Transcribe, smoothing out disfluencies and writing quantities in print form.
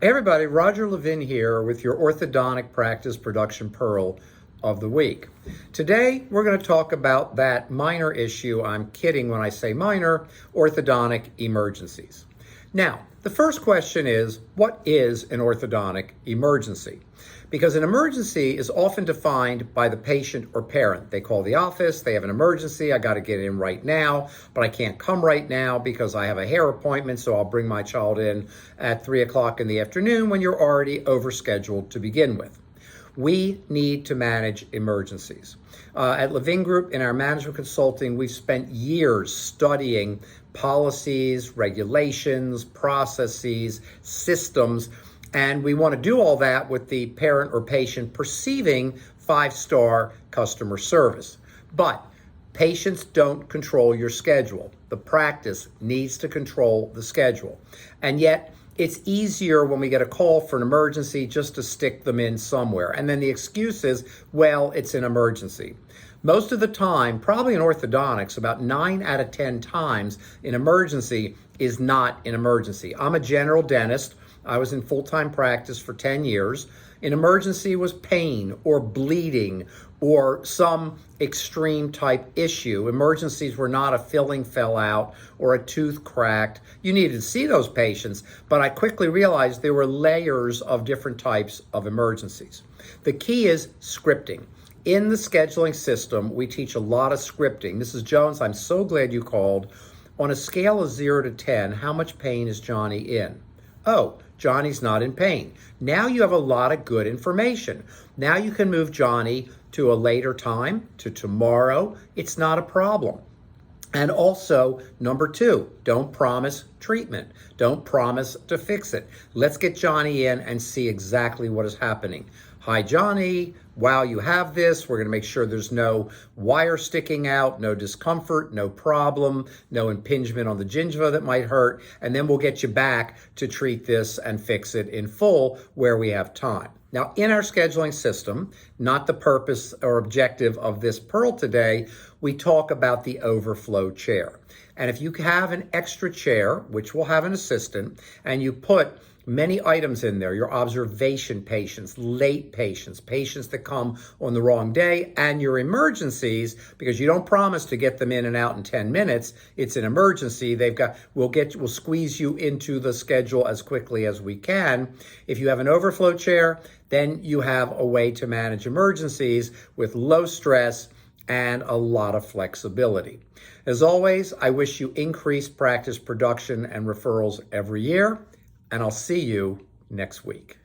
Hey everybody, Roger Levin here with your orthodontic practice production pearl of the week. Today we're going to talk about that minor issue, I'm kidding when I say minor, orthodontic emergencies. Now, the first question is, what is an orthodontic emergency? Because an emergency is often defined by the patient or parent. They call the office, they have an emergency, I got to get in right now, but I can't come right now because I have a hair appointment, so I'll bring my child in at 3 o'clock in the afternoon when you're already overscheduled to begin with. We need to manage emergencies. At Levin Group, in our management consulting, we've spent years studying policies, regulations, processes, systems, and we want to do all that with the parent or patient perceiving 5-star customer service. But patients don't control your schedule. The practice needs to control the schedule. And yet, it's easier when we get a call for an emergency just to stick them in somewhere. And then the excuse is, well, it's an emergency. Most of the time, probably in orthodontics, about 9 out of 10 times, an emergency is not an emergency. I'm a general dentist. I was in full-time practice for 10 years. An emergency was pain or bleeding or some extreme type issue. Emergencies were not a filling fell out or a tooth cracked. You needed to see those patients, but I quickly realized there were layers of different types of emergencies. The key is scripting. In the scheduling system, we teach a lot of scripting. Mrs. Jones, I'm so glad you called. On a scale of 0 to 10, how much pain is Johnny in? Oh, Johnny's not in pain. Now you have a lot of good information. Now you can move Johnny to a later time, to tomorrow. It's not a problem. And also, number 2, don't promise treatment. Don't promise to fix it. Let's get Johnny in and see exactly what is happening. Hi, Johnny. Wow, you have this. We're going to make sure there's no wire sticking out, no discomfort, no problem, no impingement on the gingiva that might hurt. And then we'll get you back to treat this and fix it in full where we have time. Now, in our scheduling system, not the purpose or objective of this pearl today, we talk about the overflow chair. And if you have an extra chair, which will have an assistant, and you put many items in there, your observation patients, late patients, patients that come on the wrong day, and your emergencies, because you don't promise to get them in and out in 10 minutes. It's an emergency. We'll squeeze you into the schedule as quickly as we can. If you have an overflow chair, then you have a way to manage emergencies with low stress and a lot of flexibility. As always, I wish you increased practice production and referrals every year, and I'll see you next week.